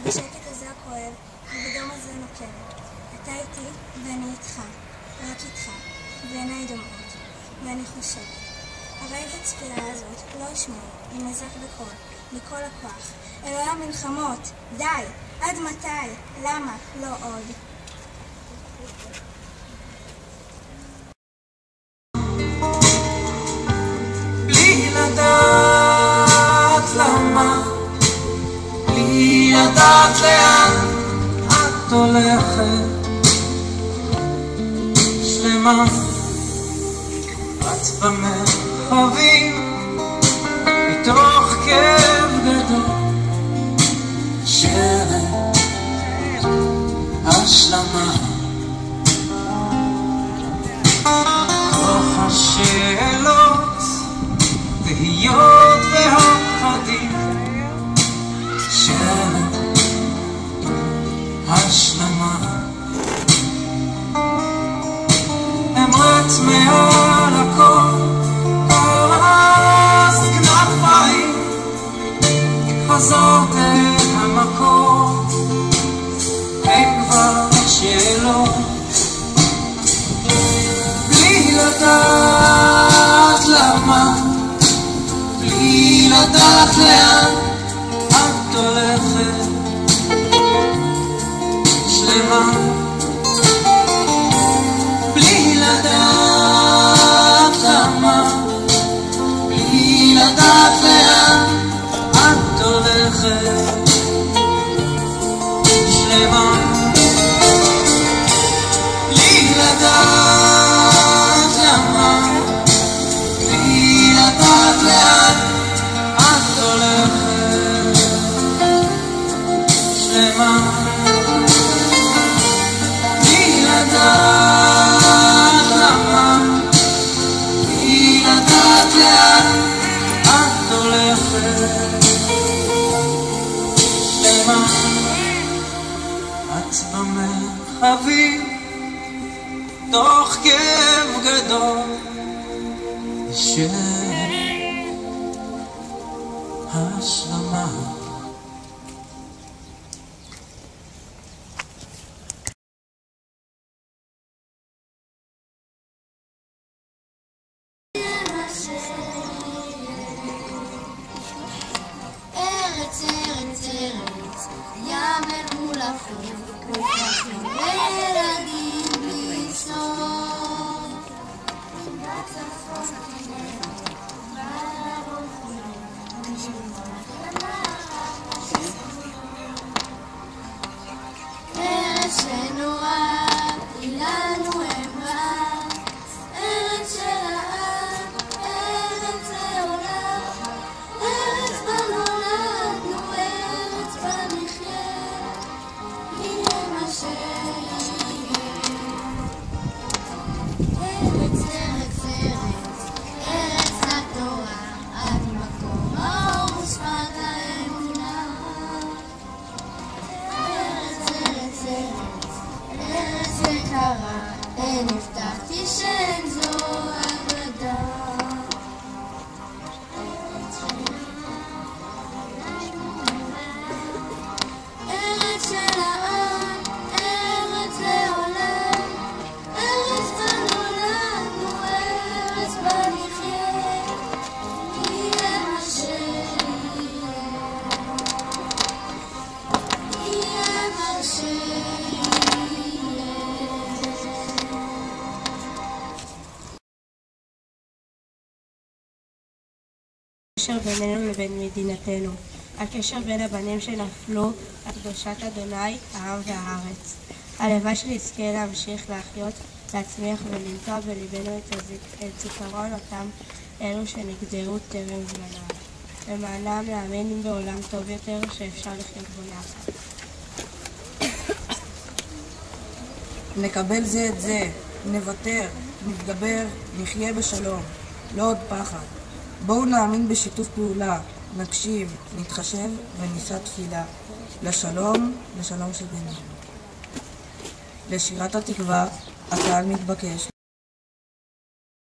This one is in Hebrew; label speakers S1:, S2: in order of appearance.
S1: בשקט הזה הכואב, ובדום הזה נוקב. אתה איתי ואני איתך, רק איתך, ועיניי דומעות, ואני חושבת. הרי בצפייה הזאת לא אשמור, אם נזק בקול, מכל הכוח. אלוהי המלחמות, די! עד מתי? למה? לא עוד.
S2: בלי לדעת למה, בלי לדעת לאן את הולכת, שלמה את במרחבים מתוך כאב גדול, שרת השלמה תוך השאלות, תהיות והפחדים, שרת השלמה אמרת מעל הכל, פרס כנפיים, חזרת אל המקור, אין כבר שאלות. בלי לדעת למה, בלי לדעת לאן את הולכת, שלמה בלי לדעת למה, בלי לדעת לאן את הולכת, שלמה בלי לדעת למה, בלי לדעת לאן את הולכת, שלמה בלי לדעת למה, בלי לדעת לאן את הולכת, שלמה את במרחבים תוך כאב גדול, של השלמה.
S3: ארץ, ארץ, ארץ, ים אל מול החוף, ופרחים וילדים בלי סוף. בצפון כנרת, בדרום ארץ שנורא, היא לנו אמרה, ארץ של העם, ארץ העולם, ארץ בה נולדנו, ארץ בה נחיה, יהיה מה שיהיה. ארץ, ארץ, ארץ, ארץ התורה, עד מקום האור ושפת האמונה. ארץ, ארץ, ארץ, ארץ יקרה, אין הבטחתי שאין זו אגדה. ארץ של העם, ארץ לעולם, ארץ בה נולדנו, ארץ בה נחיה, יהיה מה שיהיה, יהיה מה שיהיה.
S1: הקשר בינינו לבין מדינתנו, הקשר בין הבנים שנפלו על קדושת אדוני, העם והארץ. הלוואי שנזכה להמשיך להחיות, להצמיח ולנטוע בליבנו את זיכרון אותם אלו שנגדרו טרם זמנם, למענם להאמין בעולם טוב יותר שאפשר לחיות בו יחד.
S4: נקבל זה את זה, נוותר, נתגבר, נחיה בשלום, לא עוד פחד. בואו נאמין בשיתוף פעולה, נקשיב, נתחשב ונישא תפילה לשלום, לשלום שבינינו. לשירת התקווה, הקהל מתבקש